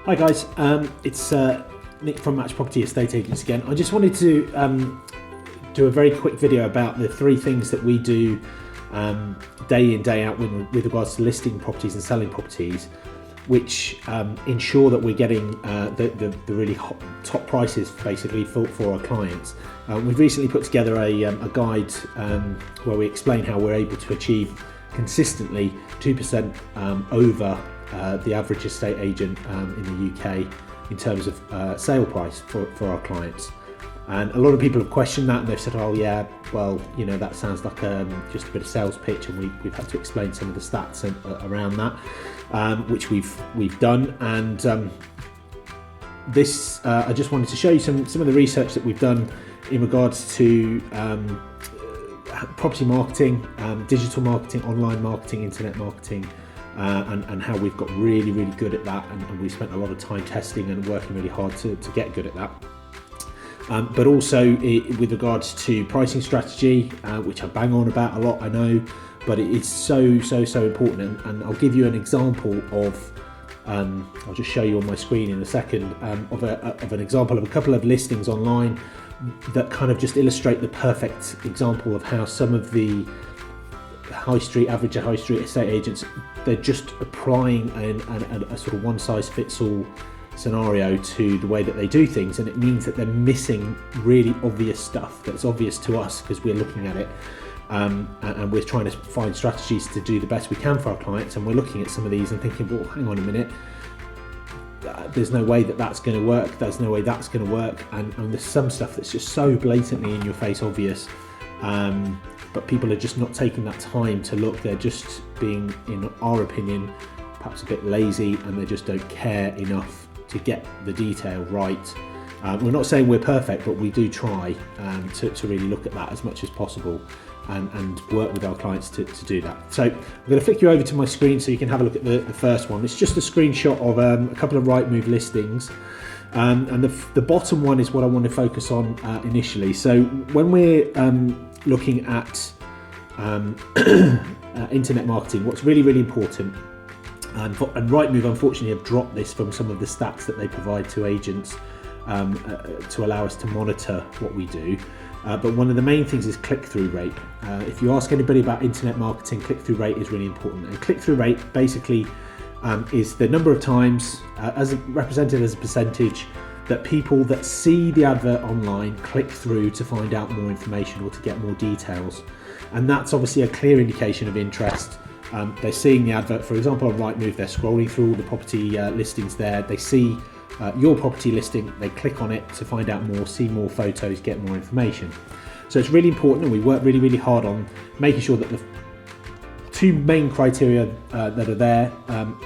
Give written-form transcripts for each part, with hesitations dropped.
Hi guys, it's Nick from Match Property Estate Agents again. I just wanted to do a very quick video about the three things that we do day in, day out with regards to listing properties and selling properties, which ensure that we're getting the really top prices basically for our clients. We've recently put together a guide where we explain how we're able to achieve consistently 2% over the average estate agent in the UK in terms of sale price for our clients. And a lot of people have questioned that, and they've said, oh yeah, well, you know, that sounds like just a bit of sales pitch, and we've had to explain some of the stats around that, which we've done. And this I just wanted to show you some of the research that we've done in regards to property marketing, digital marketing, online marketing, internet marketing, and how we've got really good at that, and we spent a lot of time testing and working really hard to get good at that. But also with regards to pricing strategy, which I bang on about a lot, I know, but it is so important. And I'll give you an example of, I'll just show you on my screen in a second, of an example of a couple of listings online that kind of just illustrate the perfect example of how some of the average high street estate agents, they're just applying a sort of one-size-fits-all scenario to the way that they do things, and it means that they're missing really obvious stuff that's obvious to us because we're looking at it, and we're trying to find strategies to do the best we can for our clients, and we're looking at some of these and thinking, well, hang on a minute, there's no way that's going to work, there's no way that's going to work, and there's some stuff that's just so blatantly in your face obvious, but people are just not taking that time to look. They're just being, in our opinion, perhaps a bit lazy, and they just don't care enough to get the detail right. We're not saying we're perfect, but we do try to really look at that as much as possible and work with our clients to do that. So I'm going to flick you over to my screen so you can have a look at the first one. It's just a screenshot of a couple of Rightmove listings, and the bottom one is what I want to focus on initially. So when we're looking at internet marketing, what's really important, and Rightmove unfortunately have dropped this from some of the stats that they provide to agents to allow us to monitor what we do, but one of the main things is click-through rate. If you ask anybody about internet marketing, click-through rate is really important, and click-through rate basically is the number of times, as represented as a percentage, that people that see the advert online click through to find out more information or to get more details. And that's obviously a clear indication of interest. They're seeing the advert, for example, on Rightmove, they're scrolling through all the property listings there, they see your property listing, they click on it to find out more, see more photos, get more information. So it's really important, and we work really hard on making sure that the two main criteria that are there,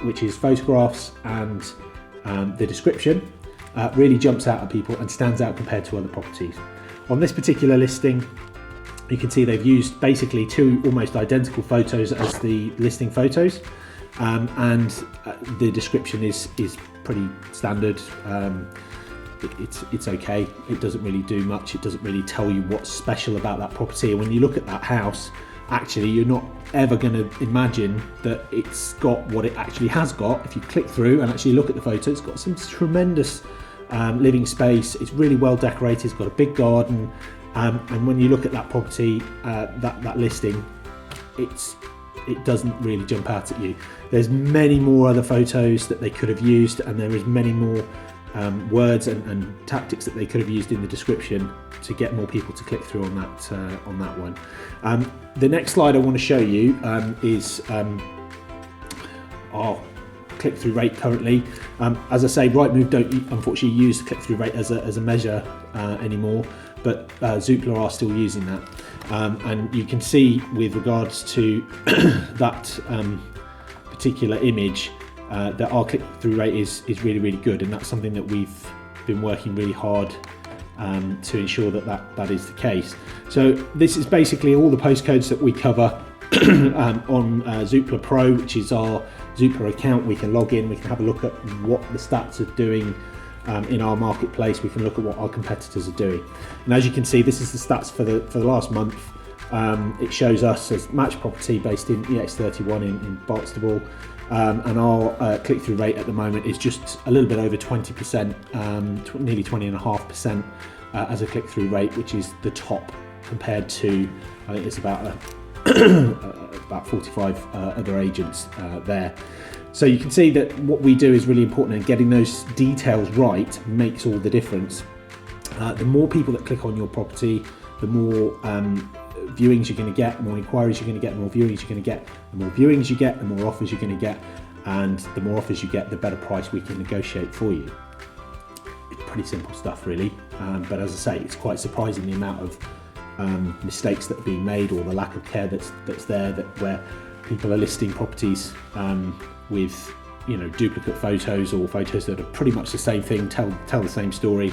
which is photographs and the description, really jumps out at people and stands out compared to other properties. On this particular listing, you can see they've used basically two almost identical photos as the listing photos, and the description is pretty standard. It's okay. It doesn't really do much. It doesn't really tell you what's special about that property. And when you look at that house, actually you're not ever going to imagine that it's got what it actually has got. If you click through and actually look at the photo, it's got some tremendous living space. It's really well decorated. It's got a big garden, and when you look at that property, that listing, it doesn't really jump out at you. There's many more other photos that they could have used, and there is many more words and tactics that they could have used in the description to get more people to click through on that one. The next slide I want to show you is our click-through rate currently. As I say, Rightmove don't unfortunately use click-through rate as a measure anymore, but Zoopla are still using that. And you can see with regards to that particular image that our click-through rate is really good, and that's something that we've been working really hard to ensure that is the case. So this is basically all the postcodes that we cover on Zoopla Pro, which is our Zoopla account. We can log in, we can have a look at what the stats are doing in our marketplace. We can look at what our competitors are doing, and as you can see, this is the stats for the last month. It shows us as Match Property based in EX31 in Barnstaple, and our click-through rate at the moment is just a little bit over 20%, nearly 20.5% as a click-through rate, which is the top compared to, I think it's about about 45 other agents there. So you can see that what we do is really important, and getting those details right makes all the difference. The more people that click on your property, the more viewings you're going to get, the more inquiries you're going to get, the more viewings you're going to get, the more viewings you get, the more offers you're going to get, and the more offers you get, the better price we can negotiate for you. It's pretty simple stuff really, but as I say, it's quite surprising the amount of mistakes that are being made, or the lack of care that's there, where people are listing properties with duplicate photos, or photos that are pretty much the same thing, tell the same story,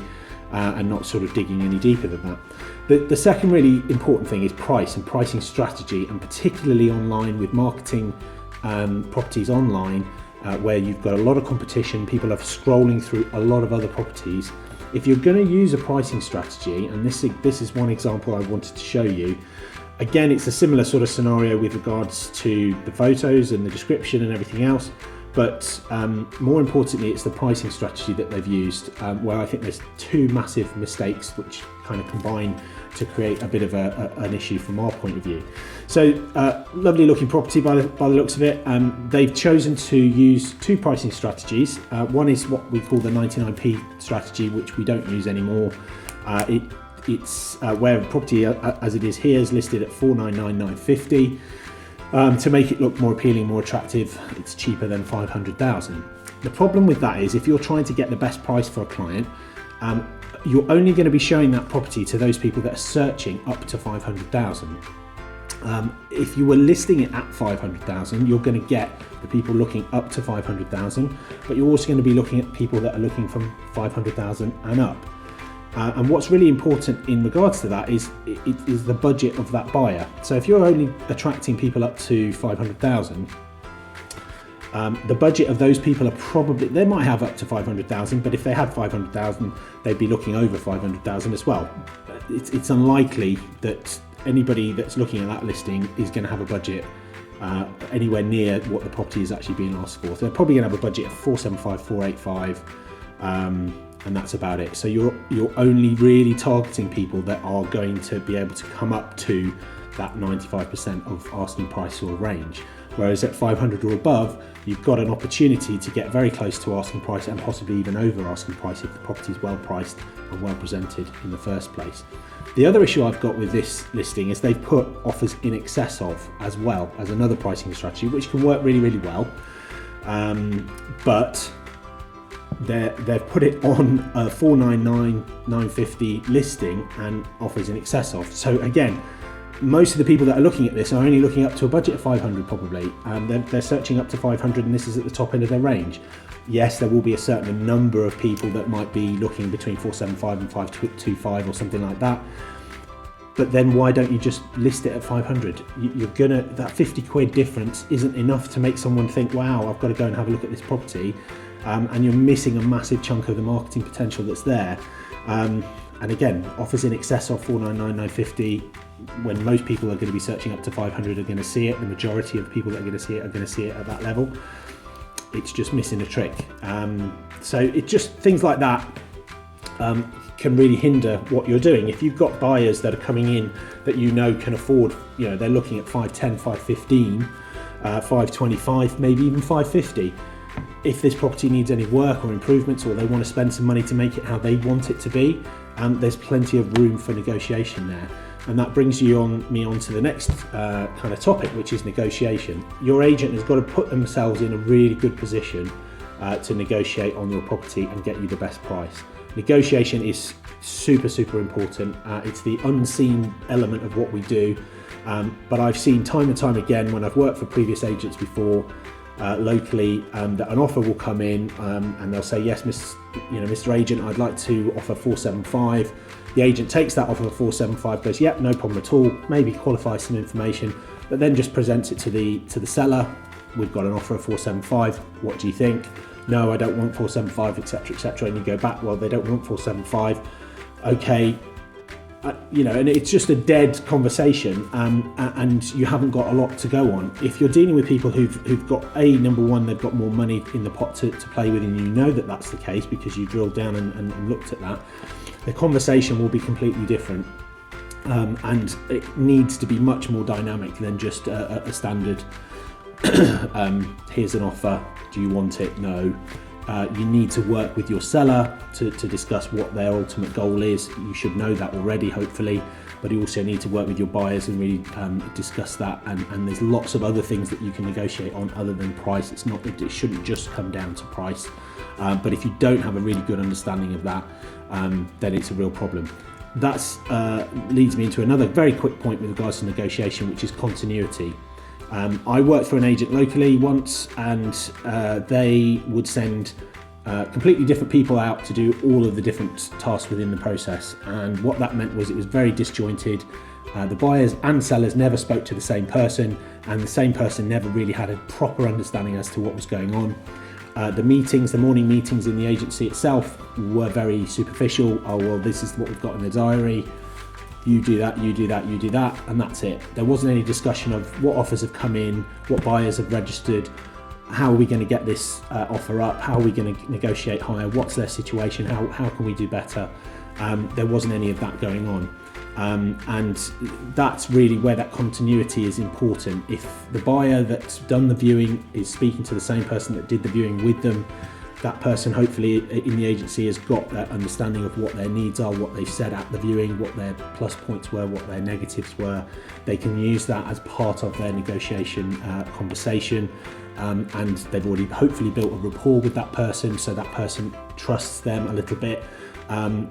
and not sort of digging any deeper than that. The second really important thing is price and pricing strategy, and particularly online with marketing properties online, where you've got a lot of competition, people are scrolling through a lot of other properties. If you're going to use a pricing strategy, and this is one example I wanted to show you, again it's a similar sort of scenario with regards to the photos and the description and everything else, but more importantly it's the pricing strategy that they've used, where I think there's two massive mistakes which kind of combine to create a bit of an issue from our point of view. So lovely looking property by the looks of it. They've chosen to use two pricing strategies. One is what we call the 99p strategy, which we don't use anymore. It's where a property as it is here is listed at 499,950. To make it look more appealing, more attractive, it's cheaper than 500,000. The problem with that is if you're trying to get the best price for a client, you're only going to be showing that property to those people that are searching up to 500,000. If you were listing it at 500,000, you're going to get the people looking up to 500,000, but you're also going to be looking at people that are looking from 500,000 and up. And what's really important in regards to that is the budget of that buyer. So if you're only attracting people up to 500,000, the budget of those people are probably, they might have up to 500,000, but if they had 500,000, they'd be looking over 500,000 as well. It's unlikely that anybody that's looking at that listing is going to have a budget anywhere near what the property is actually being asked for. So they're probably going to have a budget of 475, 485, and that's about it. So you're only really targeting people that are going to be able to come up to that 95% of asking price or range. Whereas at 500 or above, you've got an opportunity to get very close to asking price, and possibly even over asking price if the property is well priced and well presented in the first place. The other issue I've got with this listing is they've put offers in excess of as well as another pricing strategy, which can work really, really well. But they've put it on a 499,950 listing and offers in excess of. So again, most of the people that are looking at this are only looking up to a budget of 500 probably, and they're searching up to 500, and this is at the top end of their range. Yes, there will be a certain number of people that might be looking between 475 and 525 or something like that. But then why don't you just list it at 500? That 50 quid difference isn't enough to make someone think, wow, I've got to go and have a look at this property. And you're missing a massive chunk of the marketing potential that's there. And again, offers in excess of 499,950, when most people are going to be searching up to 500 are going to see it. The majority of people that are going to see it are going to see it at that level. It's just missing a trick. So it's just things like that can really hinder what you're doing. If you've got buyers that are coming in that can afford, they're looking at 510, 515, 525, maybe even 550. If this property needs any work or improvements, or they want to spend some money to make it how they want it to be, there's plenty of room for negotiation there. And that brings me on to the next kind of topic, which is negotiation. Your agent has got to put themselves in a really good position to negotiate on your property and get you the best price. Negotiation is super, super important. It's the unseen element of what we do. But I've seen time and time again when I've worked for previous agents before, locally, that an offer will come in and they'll say, yes, Mr. Agent, I'd like to offer 475. The agent takes that offer for 475, goes, yep, no problem at all, maybe qualifies some information, but then just presents it to the seller. We've got an offer of 475, what do you think? No, I don't want 475, etc., etc. And you go back, well, they don't want 475. Okay, and it's just a dead conversation, and you haven't got a lot to go on. If you're dealing with people who've got number one, they've got more money in the pot to play with, and you know that that's the case because you drilled down and looked at that, the conversation will be completely different. And it needs to be much more dynamic than just a standard, here's an offer, do you want it? No. You need to work with your seller to discuss what their ultimate goal is. You should know that already, hopefully, but you also need to work with your buyers and really discuss that. And there's lots of other things that you can negotiate on other than price. It shouldn't just come down to price. But if you don't have a really good understanding of that, then it's a real problem. That leads me into another very quick point with regards to negotiation, which is continuity. I worked for an agent locally once, and they would send completely different people out to do all of the different tasks within the process. And what that meant was it was very disjointed. The buyers and sellers never spoke to the same person, and the same person never really had a proper understanding as to what was going on. The morning meetings in the agency itself were very superficial. Oh, well, this is what we've got in the diary. You do that, you do that, you do that, and that's it. There wasn't any discussion of what offers have come in, what buyers have registered, how are we going to get this offer up, how are we going to negotiate higher, what's their situation, how can we do better. There wasn't any of that going on. And that's really where that continuity is important. If the buyer that's done the viewing is speaking to the same person that did the viewing with them, that person hopefully in the agency has got that understanding of what their needs are, what they've said at the viewing, what their plus points were, what their negatives were. They can use that as part of their negotiation conversation, and they've already hopefully built a rapport with that person, so that person trusts them a little bit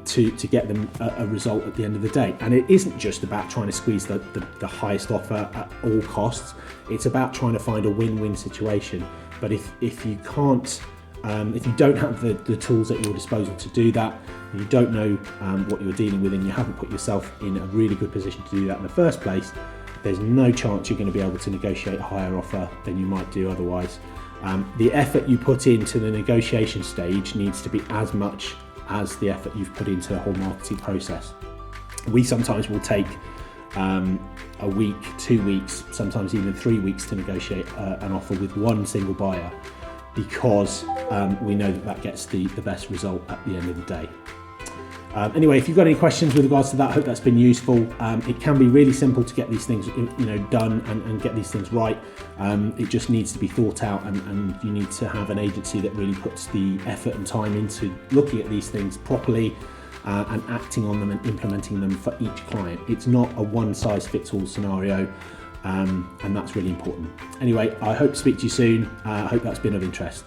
to get them a result at the end of the day. And it isn't just about trying to squeeze the highest offer at all costs. It's about trying to find a win-win situation. But if you can't, if you don't have the tools at your disposal to do that, you don't know what you're dealing with, and you haven't put yourself in a really good position to do that in the first place, there's no chance you're going to be able to negotiate a higher offer than you might do otherwise. The effort you put into the negotiation stage needs to be as much as the effort you've put into the whole marketing process. We sometimes will take a week, 2 weeks, sometimes even 3 weeks to negotiate an offer with one single buyer, because we know that gets the best result at the end of the day. Anyway, if you've got any questions with regards to that, I hope that's been useful. It can be really simple to get these things done and get these things right. It just needs to be thought out, and you need to have an agency that really puts the effort and time into looking at these things properly and acting on them and implementing them for each client. It's not a one-size-fits-all scenario, and that's really important. Anyway, I hope to speak to you soon. I hope that's been of interest.